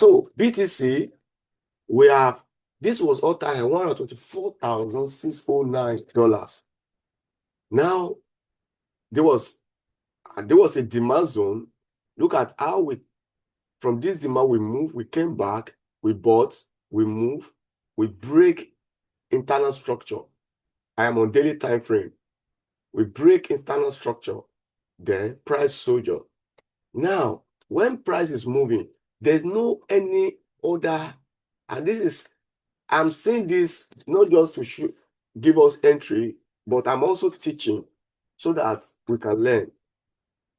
So BTC, we have, this was all time $124,609. Now there was a demand zone. Look at how we, from this demand, we move, we came back, we bought, we move, we break internal structure. I am on daily time frame. We break internal structure, then price soldier. Now, when price is moving, there's no any other, and this is, I'm saying this not just to give us entry, but I'm also teaching so that we can learn.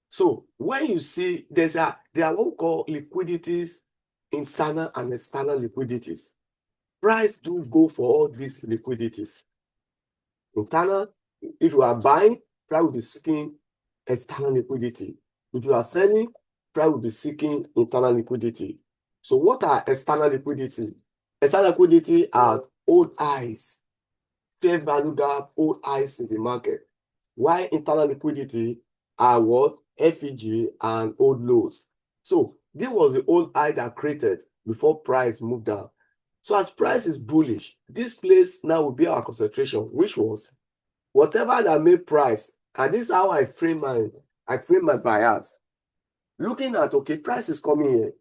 So when you see there are what we call liquidities, internal and external liquidities. Price do go for all these liquidities. Internal, if you are buying, price will be seeking external liquidity. If you are selling, price will be seeking internal liquidity. So what are external liquidity? External liquidity are old highs, fair value gap, old highs in the market. While internal liquidity are what? FEG and old lows. So this was the old high that created before price moved down. So as price is bullish, this place now will be our concentration, which was whatever that made price. And this is how I frame my bias. Looking at, okay, price is coming here.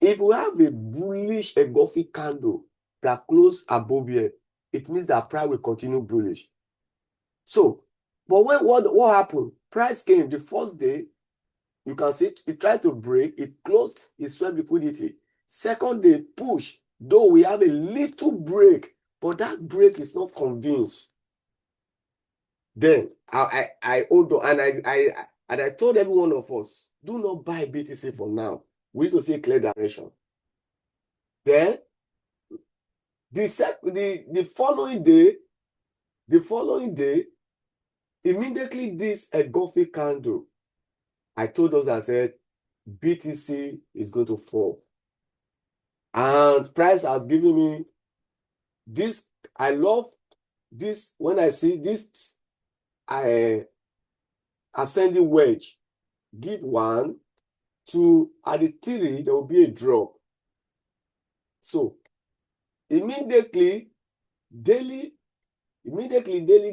If we have a bullish engulfing candle that close above here, it means that price will continue bullish. So, but when what happened? Price came the first day. You can see it tried to break. It closed. It swept liquidity. Second day push. Though we have a little break, but that break is not convinced. Then I hold on, and I told every one of us, do not buy BTC for now. We need to see a clear direction. Then the following day, immediately this engulfing candle, I told us, I said BTC is going to fall. And price has given me this. I love this when I see this ascending wedge. Give 1, 2, at the 3, there will be a drop. So immediately daily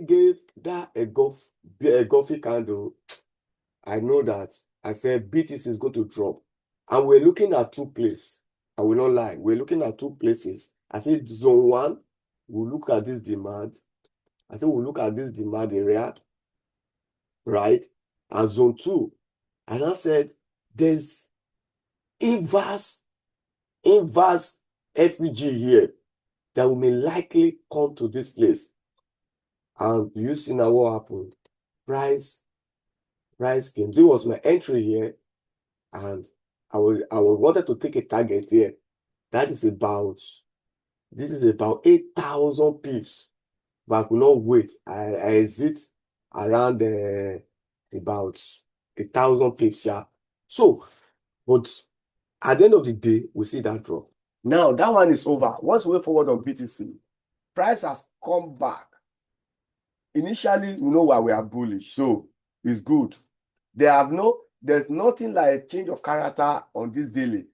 gave that engulfing candle. I know that I said BTC is going to drop. And we're looking at two places. I will not lie. We're looking at two places. I said zone 1, we'll look at this demand. I said we'll look at this demand area, right? And zone 2. And I said there's inverse FEG here that will may likely come to this place. And you see now what happened? Price came. This was my entry here, and I wanted to take a target here. That is about, this is about 8,000 pips, but I could not wait. I exit around about 1,000 pips, yeah. So, but at the end of the day, we see that drop. Now that one is over. Once we wait forward on BTC, price has come back. Initially, we know why we are bullish, so it's good. There's nothing like a change of character on this daily.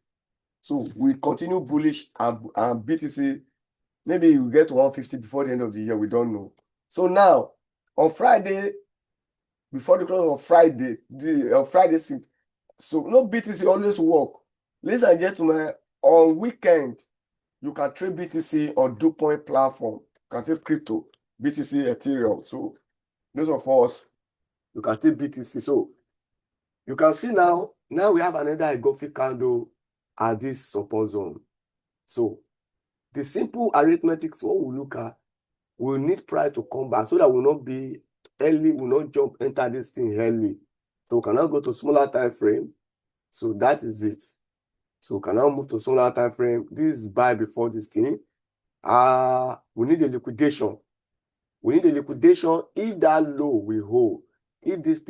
So we continue bullish, and BTC, maybe we get to 150 before the end of the year, we don't know. So now, on Friday, before the close of Friday, so no BTC always work. Ladies and gentlemen, on weekend, you can trade BTC on DuPont platform. You can trade crypto, BTC, Ethereum. So those of us, you can trade BTC. So you can see now we have another engulfing candle at this support zone. So the simple arithmetic, what we look at, we need price to come back so that we'll not be early, we'll not enter this thing early. So we can now go to smaller time frame. So that is it. So we can now move to smaller time frame. This is buy before this thing. We need a liquidation. We need a liquidation if that low we hold. If this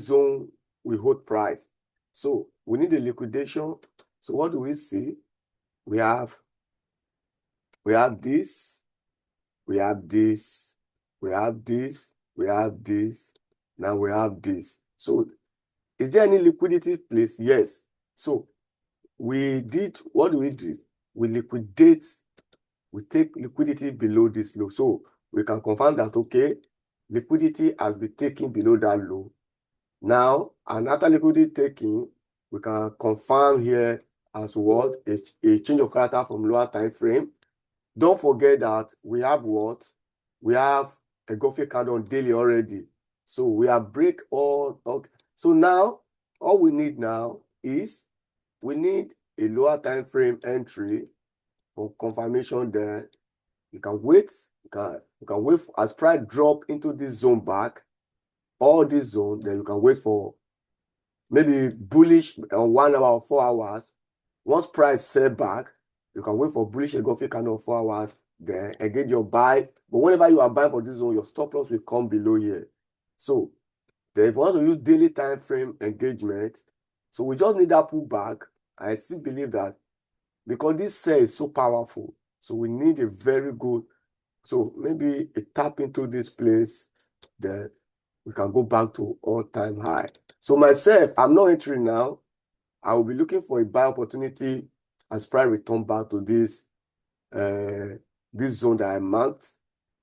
zone we hold price. So we need a liquidation. So what do we see? We have this, we have this, we have this, we have this, now we have this. So is there any liquidity place? Yes. So what do we do? We liquidate, we take liquidity below this low. So we can confirm that, okay, liquidity has been taken below that low. Now, and after liquidity taking, we can confirm here as what? A change of character from lower time frame. Don't forget that we have what? We have a Gbpusd candle on daily already. So we have break all. Okay. So now, all we need now is we need a lower time frame entry for confirmation there. You can wait. You can wait as price drop into this zone back, all this zone. Then you can wait for maybe bullish on 1 hour or 4 hours. Once price sell back, you can wait for bullish Gbpusd candle on 4 hours. Then engage your buy. But whenever you are buying for this zone, your stop loss will come below here. So then if you want to use daily time frame engagement, so we just need that pullback. I still believe that because this sell is so powerful, so we need a very good, so maybe a tap into this place, then we can go back to all-time high. So myself, I'm not entering now. I will be looking for a buy opportunity as price return back to this this zone that I marked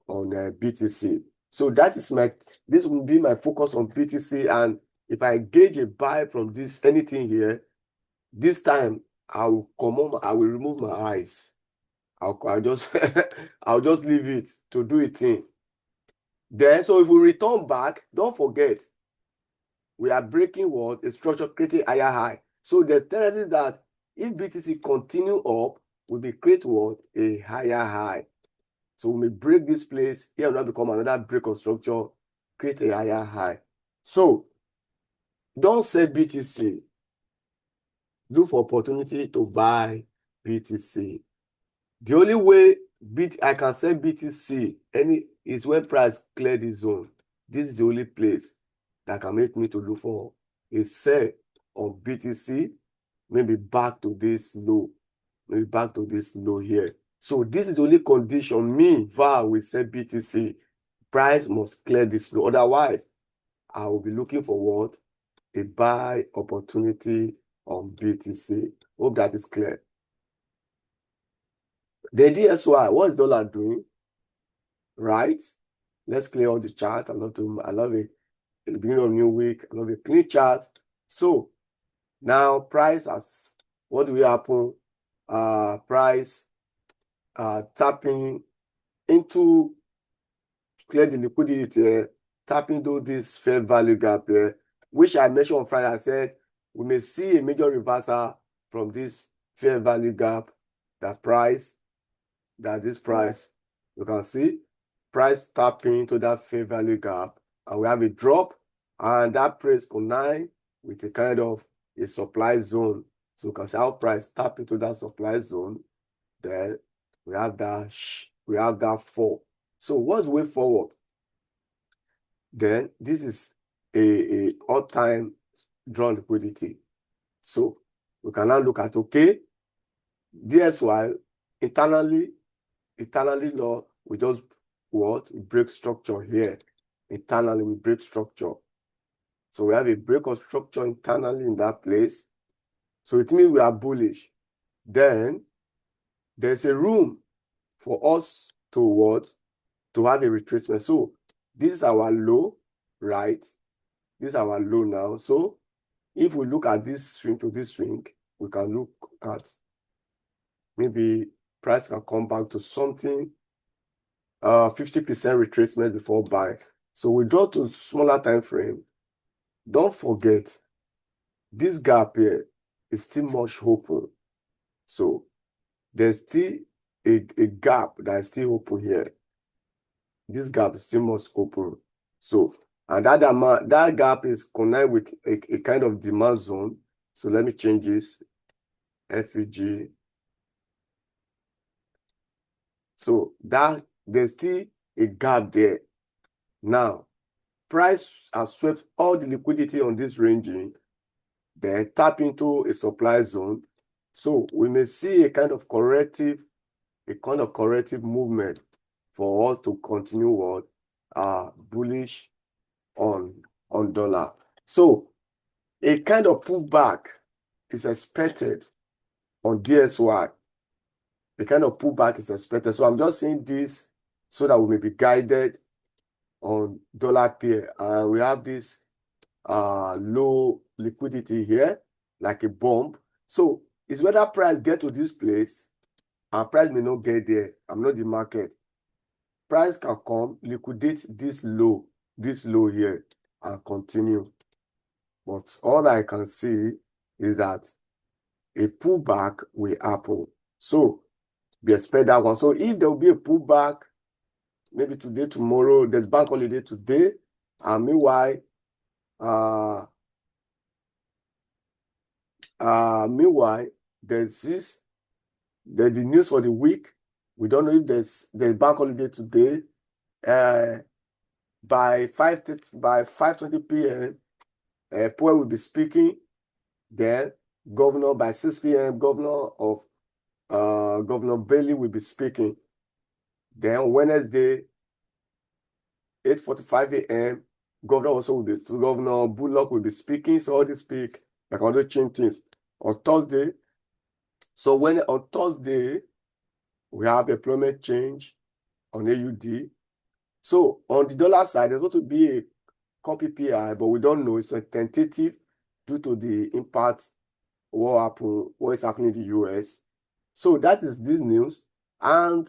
on BTC. So this will be my focus on BTC. And if I gauge a buy from this anything here, this time I will remove my eyes. I'll just I'll just leave it to do its thing. Then, so if we return back, don't forget, we are breaking what? A structure creating higher high. So there's tendency that if BTC continue up, we will create what? A higher high. So we may break this place, here will not become another break of structure, create a higher high. So don't sell BTC. Look for opportunity to buy BTC. The only way I can sell BTC is when price clear this zone. This is the only place that can make me to look for a sell on BTC, maybe back to this low, maybe back to this low here. So this is the only condition me, VAR, will sell BTC. Price must clear this low. Otherwise, I will be looking for what? A buy opportunity on BTC. Hope that is clear. The DSY, what is dollar doing? Right? Let's clear all the chart. I love it. At the beginning of new week, I love a clean chart. So now price has, what do we happen? Price tapping into clear the liquidity, tapping into this fair value gap here, which I mentioned on Friday. I said we may see a major reversal from this fair value gap, this price, you can see price tapping into that fair value gap, and we have a drop, and that price combine with a kind of a supply zone. So you can see how price tap into that supply zone. Then we have that fall. So what's the way forward? Then this is a all-time drawn liquidity. So we can now look at, okay, DSY internally law, we just break structure here. Internally we break structure. So we have a break of structure internally in that place. So it means we are bullish. Then there's a room for us to have a retracement. So this is our low, right? This is our low now. So if we look at this swing to this swing, we can look at maybe price can come back to something 50% retracement before buy. So we draw to smaller time frame. Don't forget, this gap here is still much open. So there's still a gap that is still open here. This gap is still much open. So, and that gap is connected with a kind of demand zone. So let me change this. FEG. So that there's still a gap there. Now, price has swept all the liquidity on this ranging, then tap into a supply zone. So we may see a kind of corrective movement for us to continue bullish on dollar. So a kind of pullback is expected on DSY. The kind of pullback is expected. So I'm just saying this so that we may be guided on dollar pair. We have this low liquidity here, like a bump. So it's whether price get to this place and price may not get there. I'm not the market. Price can come, liquidate this low here and continue. But all I can see is that a pullback will happen. So we expect that one. So if there will be a pullback, maybe today, tomorrow, there's bank holiday today, and meanwhile, there's the news for the week. We don't know if there's bank holiday today. By 5:20 p.m., Powell will be speaking. Then governor by 6 p.m., Governor Bailey will be speaking. Then Wednesday, 8:45 a.m., Governor Bullock will be speaking. So all they speak, like all the change things. On Thursday, on Thursday, we have employment change on AUD. So on the dollar side, there's going to be a core PPI, but we don't know. It's a tentative due to the impact what is happening in the US. So that is this news. And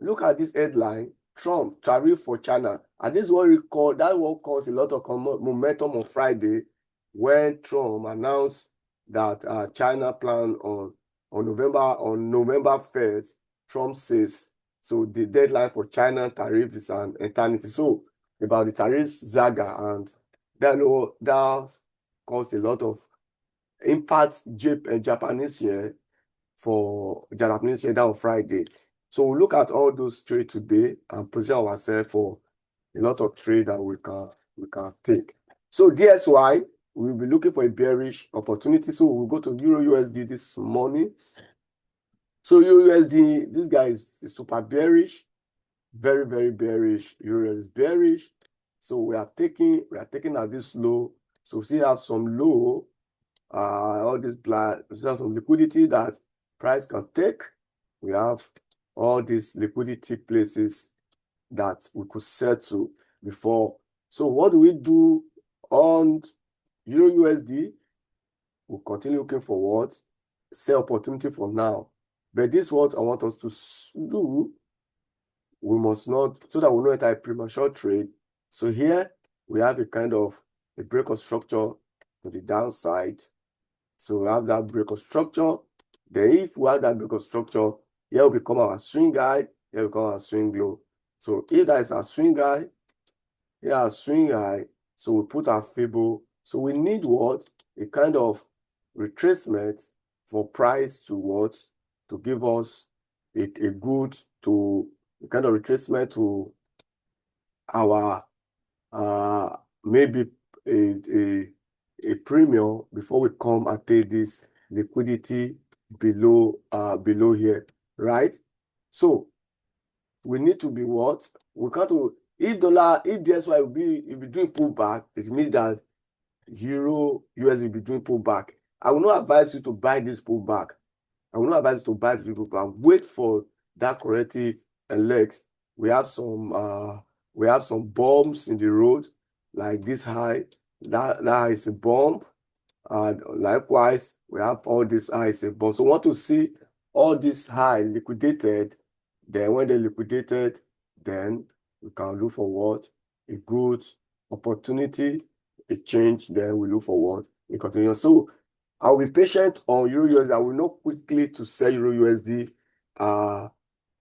look at this headline: Trump tariff for China. And this is what caused a lot of momentum on Friday when Trump announced that China plan on November 1st. Trump says so the deadline for China tariff is an eternity. So about the tariff saga, and that caused a lot of impact Japanese yen down Friday. So we look at all those trades today and position ourselves for a lot of trade that we can take. So DSY, we'll be looking for a bearish opportunity. So we'll go to Euro USD this morning. So Euro USD, this guy is super bearish, very, very bearish. Euro is bearish. So we are taking at this low. So we still have some low, all this black, we still have some liquidity that price can take. We have all these liquidity places that we could settle before. So what do we do on Euro USD? We'll continue looking for what? Sell opportunity for now. But this is what I want us to do. We must not, so that we know that a premature trade. So here we have a kind of a break of structure to the downside. So we have that break of structure. Then if we have that break of structure, here will become our swing high, here will become our swing low. So if that is our swing high, here our swing high, so we put our Fibonacci. So we need what? A kind of retracement for price to what? To give us a good to a kind of retracement to our maybe a premium before we come and take this liquidity below here, right? So we need to be what? We can't if DSY will be doing pullback, it means that Euro USD will be doing pullback. I will not advise you to buy this pullback. I will not advise you to buy this pullback. Wait for that corrective legs. We have some bombs in the road, like this high. That high is a bomb. And likewise, we have all these highs a bomb. So we want to see all this high liquidated. Then when they liquidated, then we can look for what? A good opportunity, a change, then we look for what? A continuation. So I'll be patient on Euro USD. I will not quickly to sell Euro USD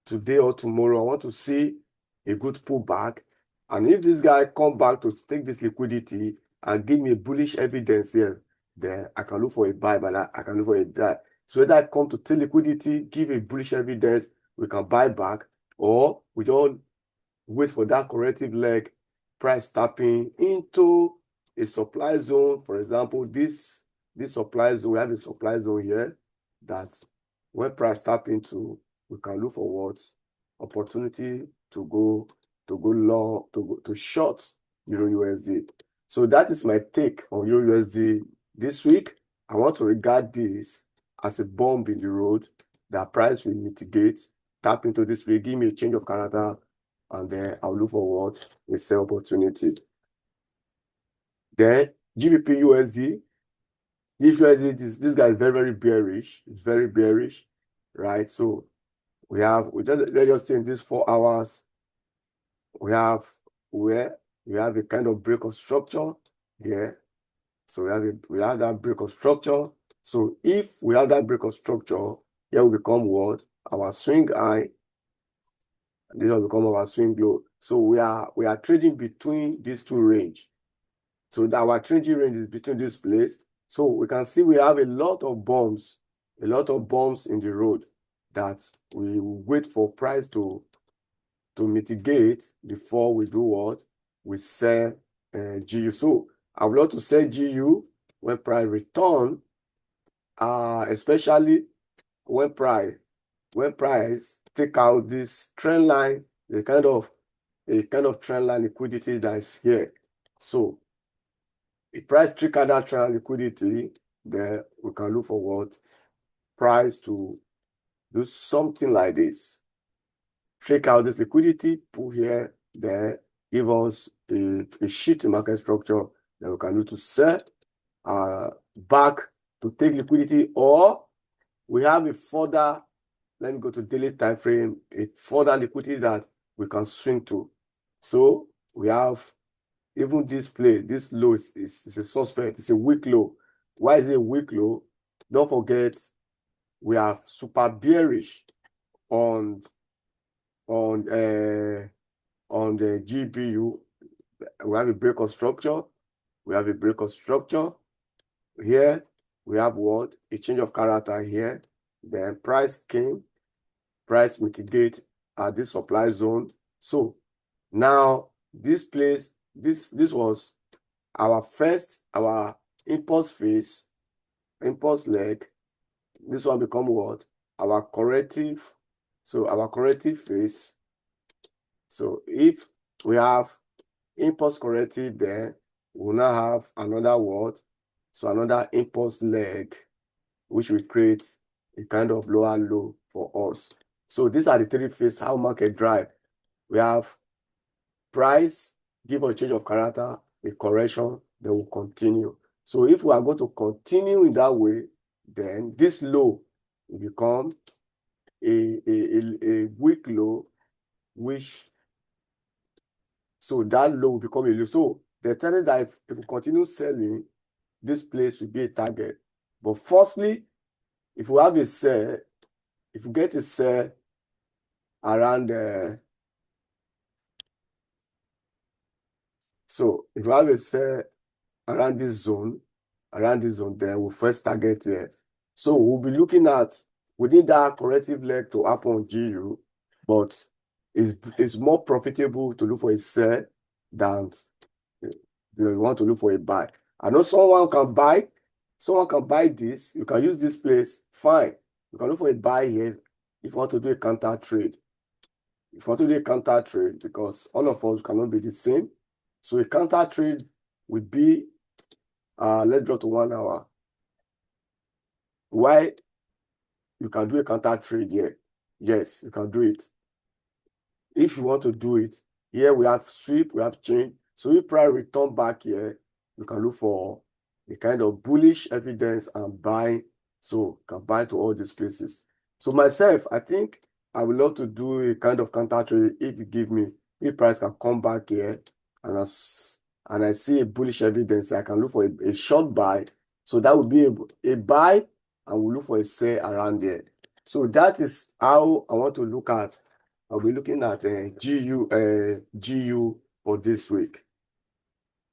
today or tomorrow. I want to see a good pullback. And if this guy come back to take this liquidity and give me a bullish evidence here, then I can look for a buy, but I can look for a buy. So whether I come to take liquidity, give a bullish evidence, we can buy back, or we don't wait for that corrective leg, price tapping into a supply zone. For example, this supply zone, we have a supply zone here that when price tap into, we can look for what? Opportunity to go long, to short Euro USD. So that is my take on Euro USD this week. I want to regard this as a bump in the road, that price will mitigate, tap into this way, give me a change of character, and then I'll look for what? A sell opportunity. Then GBPUSD. This guy is very, very bearish. It's very bearish, right? So let's just think this 4 hours. We have a kind of break of structure here. So we have that break of structure. So if we have that break of structure, here will become what? Our swing high. This will become our swing low. So we are trading between these two range. So that our trading range is between this place. So we can see we have a lot of bumps in the road that we wait for price to mitigate before we do what? We sell GU. So I would love to sell GU when price return, especially when price take out this trend line, a kind of trend line liquidity that is here. So if price take out that trend line liquidity, then we can look for what? Price to do something like this. Take out this liquidity, pull here, then give us a shift in market structure. Then we can do to sell back to take liquidity, or we have a further, let me go to daily time frame, a further liquidity that we can swing to. So we have even this play, this low is a suspect, it's a weak low. Why is it a weak low? Don't forget, we are super bearish on the GPU. We have a break of structure. Here we have what? A change of character here. Then price mitigate at this supply zone. So now this place, this was our impulse leg. This one become what? Our corrective. So our corrective phase. So if we have impulse corrective, then we'll now have another what? So another impulse leg, which will create a kind of lower low for us. So these are the 3 phases how market drive. We have price, give us a change of character, a correction, then we'll continue. So if we are going to continue in that way, then this low will become a weak low, so that low will become a low. So the telling that if we continue selling, this place will be a target. But firstly, if we have a sell, if we get a sell around so if we have a sell around this zone, then we'll first target here. So we'll be looking at within that corrective leg to happen on GU, but it's more profitable to look for a sell than you want to look for a buy. I know someone can buy this. You can use this place, fine. You can look for a buy here if you want to do a counter trade. Because all of us cannot be the same. So a counter trade would be, let's draw to 1 hour. Why you can do a counter trade here? Yes, you can do it. If you want to do it, here we have sweep, we have chain. So if price return back here, you can look for a kind of bullish evidence and buy. So you can buy to all these places. So myself, I think I would love to do a kind of counter trade if price can come back here and I see a bullish evidence, I can look for a short buy. So that would be a buy, and we'll look for a sell around there. So that is how I want to look at. I'll be looking at GU for this week.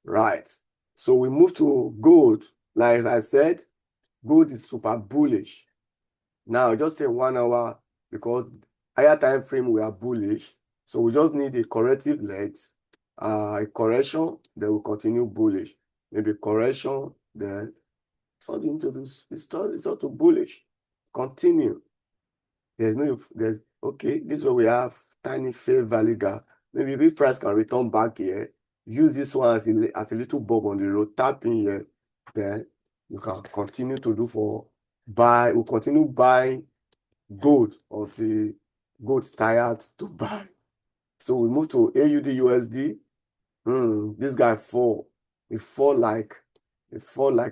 Right. So we move to gold. Like I said, gold is super bullish. Now, just say 1 hour, because higher time frame we are bullish. So we just need a corrective legs, a correction, then we'll continue bullish. Maybe correction, then it's not too bullish. Continue. Okay, this is where we have tiny fair value gap. Maybe if price can return back here, use this one as a little bump on the road, tap in here, then you can continue to do for buy, we continue buying gold until gold tired to buy. So we move to AUD USD. This guy fall. It fall like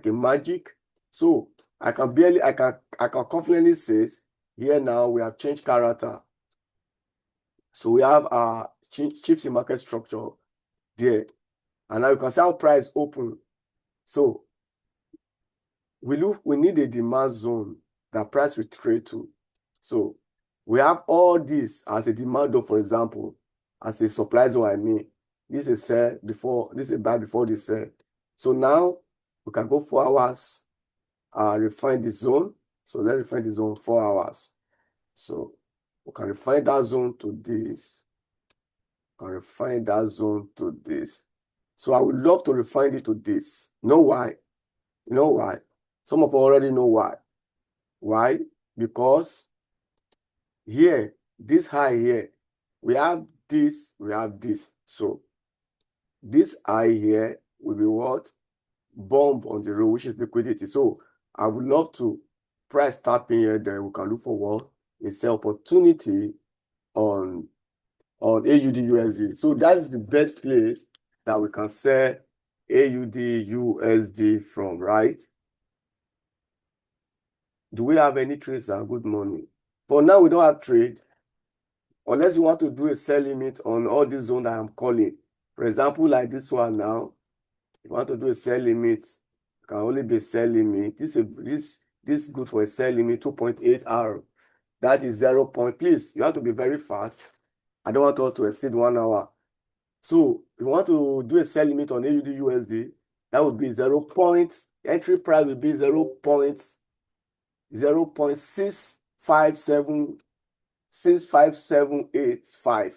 a magic. So I can confidently say here now we have changed character. So we have our shift in market structure there. And now you can see how price open. So we need a demand zone that price will trade to. So we have all this as a demand zone, for example, as a supply zone, I mean. This is sell before, this is buy before the sell. So now we can go 4 hours, refine the zone. So let's refine the zone 4 hours. So we can refine that zone to this. We can refine that zone to this. So I would love to refine it to this. You know why? You know why? Some of you already know why. Why? Because here, this high here, we have this, we have this. So this high here will be what? Bomb on the row, which is liquidity. So I would love to price tapping here, then we can look for what? A sell opportunity on AUD USD. So that's the best place that we can sell AUD USD from, right? Do we have any trades that are good money? For now, we don't have trade. Unless you want to do a sell limit on all this zone that I'm calling. For example, like this one now, if you want to do a sell limit, it can only be a sell limit. This is good for a sell limit, 2.8 hour. That is 0 point. Please, you have to be very fast. I don't want us to exceed 1 hour. So if you want to do a sell limit on AUD USD, that would be 0 point. Entry price will be 0.65785.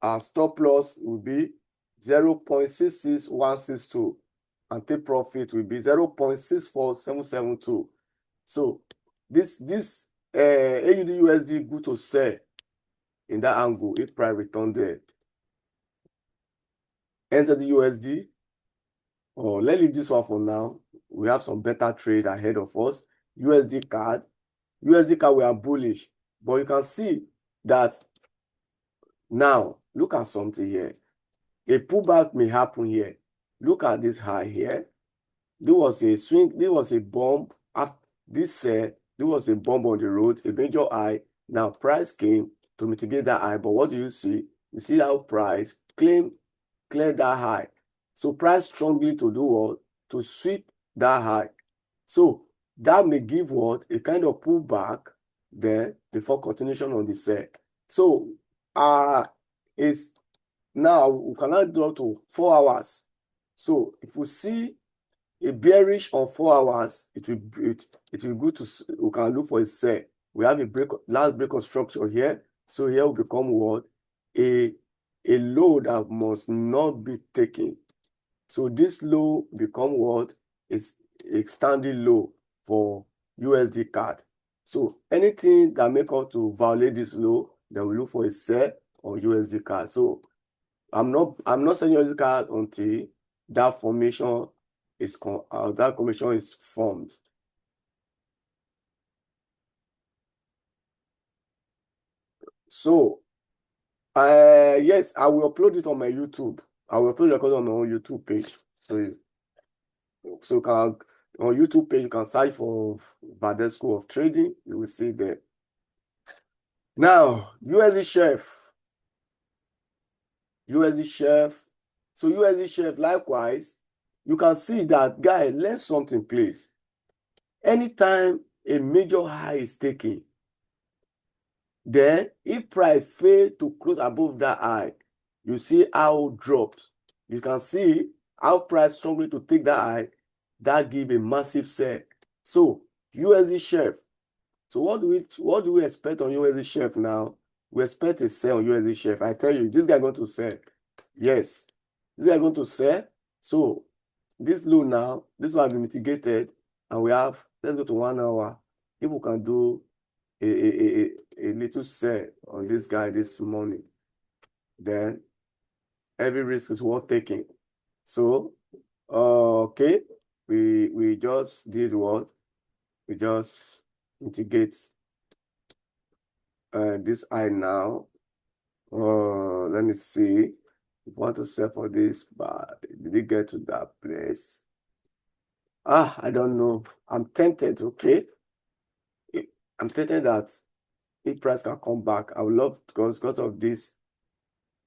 Our stop loss will be 0.66162, and take profit will be 0.64772. So this AUD USD good to sell in that angle if price return there. NZD USD, let's leave this one for now. We have some better trade ahead of us. USD card we are bullish, but you can see that now. Look at something here. A pullback may happen here. Look at this high here. There was a swing. There was a bomb. After this there was a bomb on the road, a major high. Now price came to mitigate that high, but what do you see? You see how price cleared that high. So price strongly to do what? To sweep that high. So that may give what? A kind of pullback there before continuation on the sell. So is now we cannot draw to 4 hours. So if we see a bearish on 4 hours, it will good to, we can look for a sell. We have a last break of structure here. So here will become what? A low that must not be taken. So this low become what? It's a standing low for USD card. So anything that make us to violate this low, then we look for a sell on USD card. So I'm not selling USD card until that formation is formed. So yes, I will upload it on my YouTube. I will upload the record on my own YouTube page. So you can, on YouTube page, you can search for Gbpusd School of Trading. You will see there. Now, USD Chef. So USD Chef, likewise, you can see that, guy, learn something, please. Anytime a major high is taken, then if price fail to close above that high, you see how it drops. You can see how price strongly to take that high, that give a massive sell. So USD Chef. So what do we expect on USD Chef now? We expect a sell on USD Chef. I tell you, this guy going to sell. Yes, this guy going to sell. So this low now, this one will be mitigated, and we have, let's go to 1 hour. If we can do a little sell on this guy this morning, then every risk is worth taking. So okay, we just did what? We just mitigate this high now. Let me see. We want to sell for this, but did it get to that place? I don't know. I'm tempted, okay? I'm tempted that if price can come back, I would love, because of this,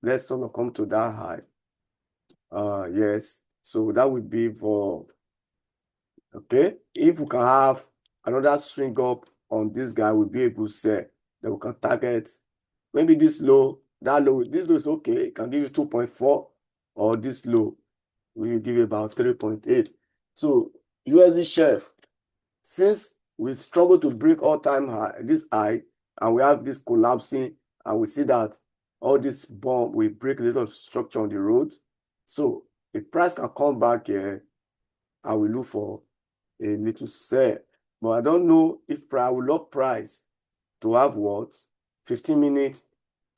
let's not come to that high. Yes. So that would be for, okay? If we can have another swing up on this guy, we'll be able to sell. Then we can target maybe this low, that low. This low is okay. It can give you 2.4, or this low will give you about 3.8. So USD chef, since we struggle to break all-time high, this high, and we have this collapsing, and we see that all this bomb will break a little structure on the road. So if price can come back here, I will look for a little sell. But I don't know if I would love price to have what? 15 minutes.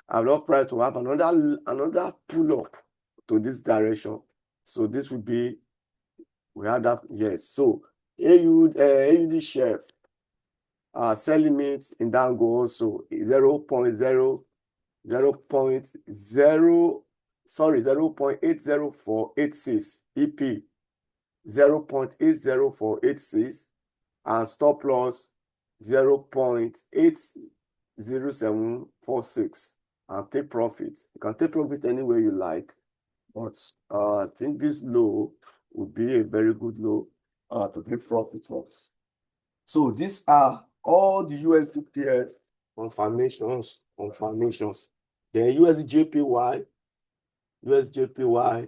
I would love price to have another pull up to this direction. So this would be, we have that, yes. So AUD chef, sell limit in that go also 0.80486 EP, 0.80486, and stop loss 0.80746, and take profit. You can take profit any way you like, but I think this low would be a very good low to take profit on. So these are all the USD pairs confirmations. Then USD JPY,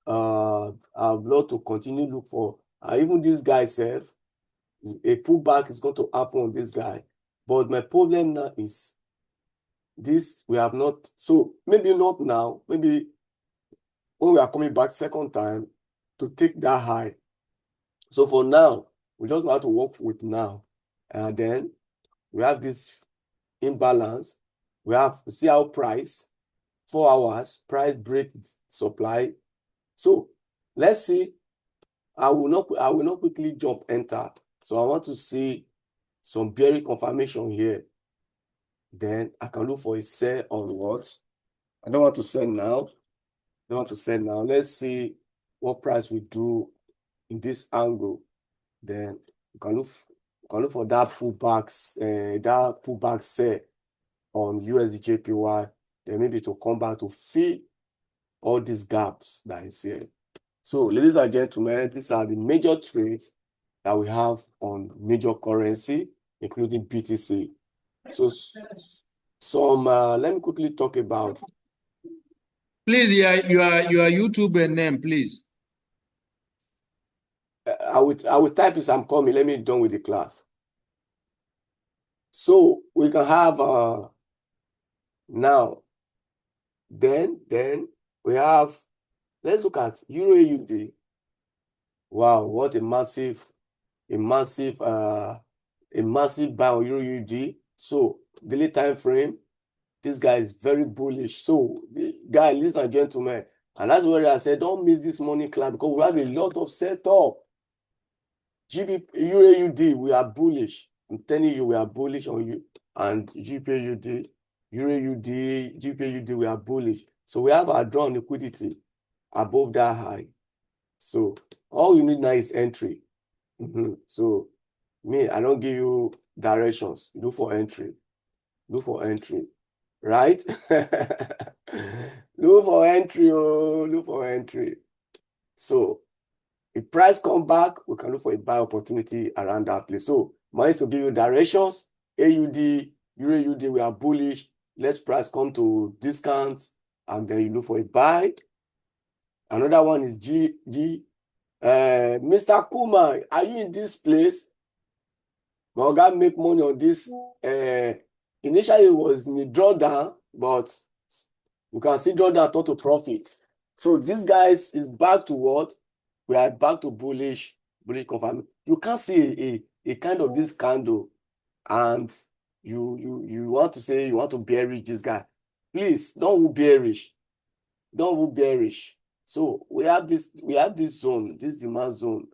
I'd love to continue look for. Even this guy says a pullback is going to happen on this guy. But my problem now is this, we have not, so maybe not now, maybe when we are coming back second time to take that high. So for now, we just have to work with now. And then we have this imbalance. We have to see how price, 4 hours, price break supply. So let's see. I will not quickly jump enter. So I want to see some bearish confirmation here. Then I can look for a sell on what? I don't want to sell now. Let's see what price we do in this angle. Then you can look for that pullback sell on USD JPY. Then maybe to come back to fill all these gaps that is here. So, ladies and gentlemen, these are the major trades that we have on major currency, including BTC. So, let me quickly talk about. Please, your YouTube name, please. I will type this. I'm coming. Let me done with the class. So we can have now. Then we have. Let's look at Euro AUD. Wow, what a massive buy on Euro AUD. So daily time frame, this guy is very bullish. So guys, ladies and gentlemen, and that's where I said don't miss this morning class, because we have a lot of setup. Euro AUD, we are bullish. I'm telling you, we are bullish on you. And GBPUSD, Euro AUD, GBPUSD, we are bullish. So we have our drawn liquidity above that high. So all you need now is entry. So me, I don't give you directions. Look for entry. Right? Look for entry. So if price come back, we can look for a buy opportunity around that place. So managed to give you directions. AUD, Euro AUD, we are bullish. Let's price come to discount, and then you look for a buy. Another one is Mr. Kuma, are you in this place? My guy make money on this. Initially it was in the drawdown, but you can see drawdown total profit. So this guys is back to what? We are back to bullish confirmation. You can't see a kind of this candle, and you want to say you want to bearish this guy. Please don't bearish. So we have this zone, this demand zone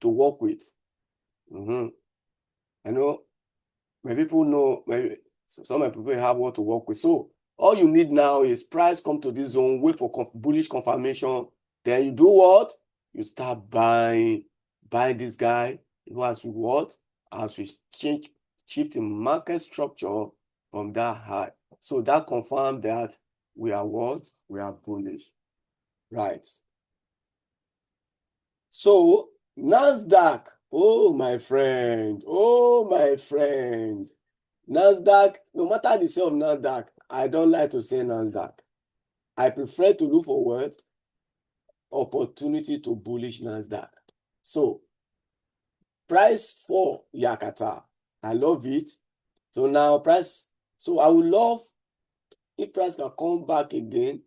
to work with. I know my people know, maybe some of my people have what to work with. So all you need now is price come to this zone, wait for bullish confirmation. Then you do what? You start buying this guy. As we what? As we shift in market structure from that high. So that confirms that we are what? We are bullish. Right. So Nasdaq, oh my friend, Nasdaq, no matter the sale of Nasdaq, I don't like to say Nasdaq. I prefer to look for what? Opportunity to bullish Nasdaq. So price for Yakata, I love it. So now price, so I would love if price can come back again,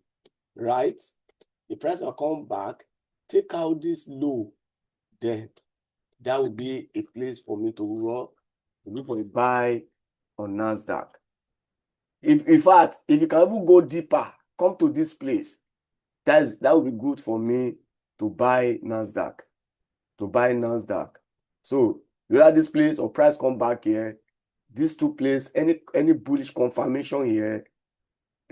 right? The price can come back, take out this low, then that would be a place for me to look for a buy on Nasdaq. In fact, if you can even go deeper, come to this place, that would be good for me to buy Nasdaq. So whether this place or price come back here, these two places, any bullish confirmation here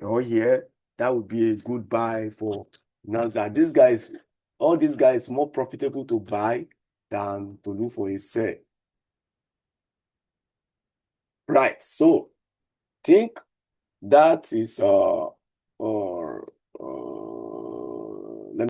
or here, that would be a good buy for Nasdaq. All these guys more profitable to buy than to look for a sell. Right. So think that is